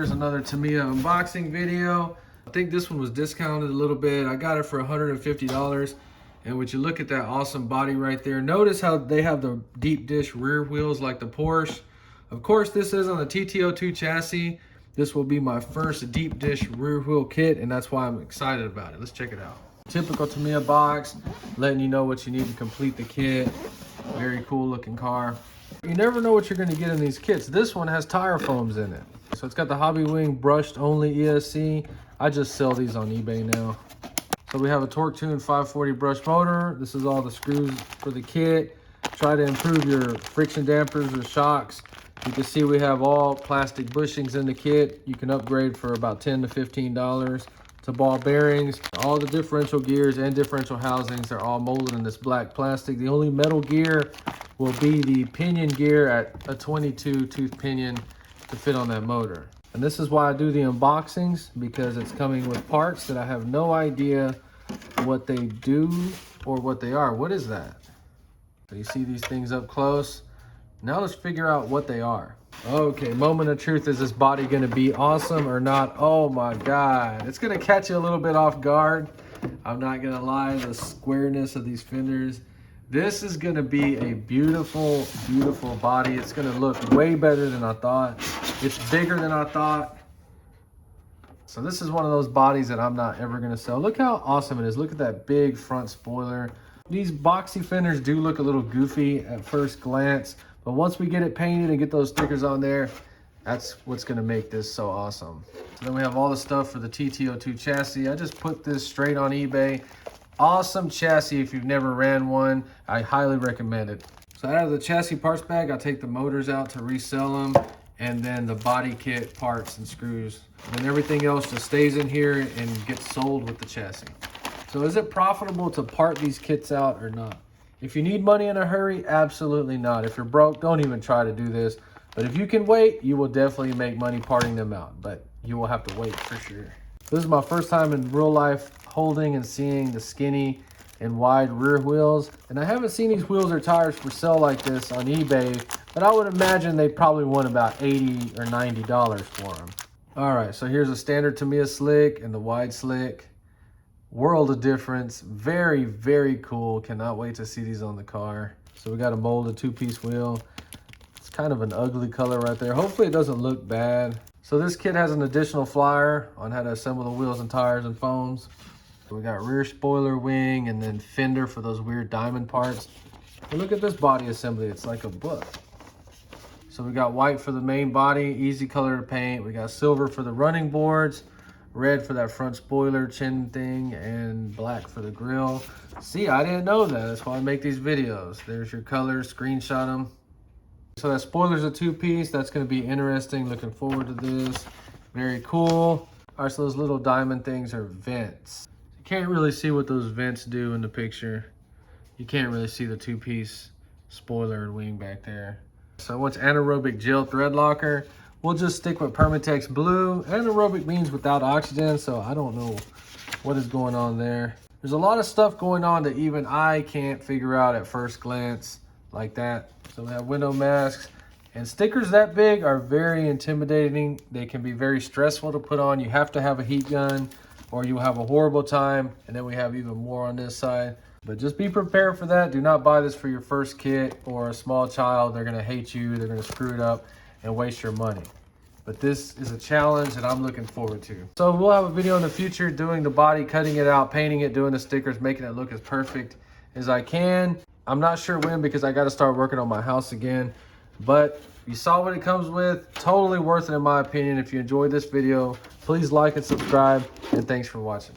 Here's another Tamiya unboxing video. I think this one was discounted a little bit. I got it for $150. And would you look at that awesome body right there? Notice how they have the deep dish rear wheels like the Porsche. Of course, this is on the TT02 chassis. This will be my first deep dish rear wheel kit, and that's why I'm excited about it. Let's check it out. Typical Tamiya box, letting you know what you need to complete the kit. Very cool looking car. You never know what you're going to get in these kits. This one has tire foams in it. So it's got the Hobby Wing brushed only ESC. I just sell these on eBay now. So we have a Torque Tune 540 brush motor. This is all the screws for the kit. Try to improve your friction dampers or shocks. You can see we have all plastic bushings in the kit. You can upgrade for about $10 to $15. To ball bearings, all the differential gears and differential housings are all molded in this black plastic. The only metal gear will be the pinion gear at a 22 tooth pinion to fit on that motor. And this is why I do the unboxings, because it's coming with parts that I have no idea what they do or what they are. What is that? So you see these things up close. Now let's figure out what they are. Okay, moment of truth. Is this body gonna be awesome or not? Oh my God, it's gonna catch you a little bit off guard. I'm not gonna lie, the squareness of these fenders. This is gonna be a beautiful, beautiful body. It's gonna look way better than I thought. It's bigger than I thought. So this is one of those bodies that I'm not ever gonna sell. Look how awesome it is. Look at that big front spoiler. These boxy fenders do look a little goofy at first glance, but once we get it painted and get those stickers on there, that's what's gonna make this so awesome. So then we have all the stuff for the TT02 chassis. I just put this straight on eBay. Awesome chassis. If you've never ran one, I highly recommend it. So out of the chassis parts bag, I take the motors out to resell them, and then the body kit parts and screws. And then everything else just stays in here and gets sold with the chassis. So is it profitable to part these kits out or not? If you need money in a hurry, absolutely not. If you're broke, don't even try to do this. But if you can wait, you will definitely make money parting them out. But you will have to wait for sure. This is my first time in real life holding and seeing the skinny and wide rear wheels. And I haven't seen these wheels or tires for sale like this on eBay, but I would imagine they probably want about $80 or $90 for them. All right, so here's a standard Tamiya slick and the wide slick. World of difference. Very, very cool. Cannot wait to see these on the car. So we got a molded two-piece wheel. It's kind of an ugly color right there. Hopefully it doesn't look bad. So this kit has an additional flyer on how to assemble the wheels and tires and foams. So we got rear spoiler, wing, and then fender for those weird diamond parts. And look at this body assembly. It's like a book. So we got white for the main body, easy color to paint. We got silver for the running boards, red for that front spoiler chin thing, and black for the grill. See, I didn't know that. That's why I make these videos. There's your colors, screenshot them. So that spoiler's a two-piece. That's gonna be interesting. Looking forward to this. Very cool. All right, so those little diamond things are vents. You can't really see what those vents do in the picture. You can't really see the two-piece spoiler and wing back there. So what's anaerobic gel thread locker? We'll just stick with Permatex Blue. Anaerobic means without oxygen, so I don't know what is going on there. There's a lot of stuff going on that even I can't figure out at first glance like that. So we have window masks, and stickers that big are very intimidating. They can be very stressful to put on. You have to have a heat gun or you'll have a horrible time. And then we have even more on this side. But just be prepared for that. Do not buy this for your first kit or a small child. They're gonna hate you, they're gonna screw it up and waste your money. But this is a challenge that I'm looking forward to. So we'll have a video in the future doing the body, cutting it out, painting it, doing the stickers, making it look as perfect as I can. I'm not sure when, because I got to start working on my house again. But you saw what it comes with. Totally worth it in my opinion. If you enjoyed this video, please like and subscribe, and thanks for watching.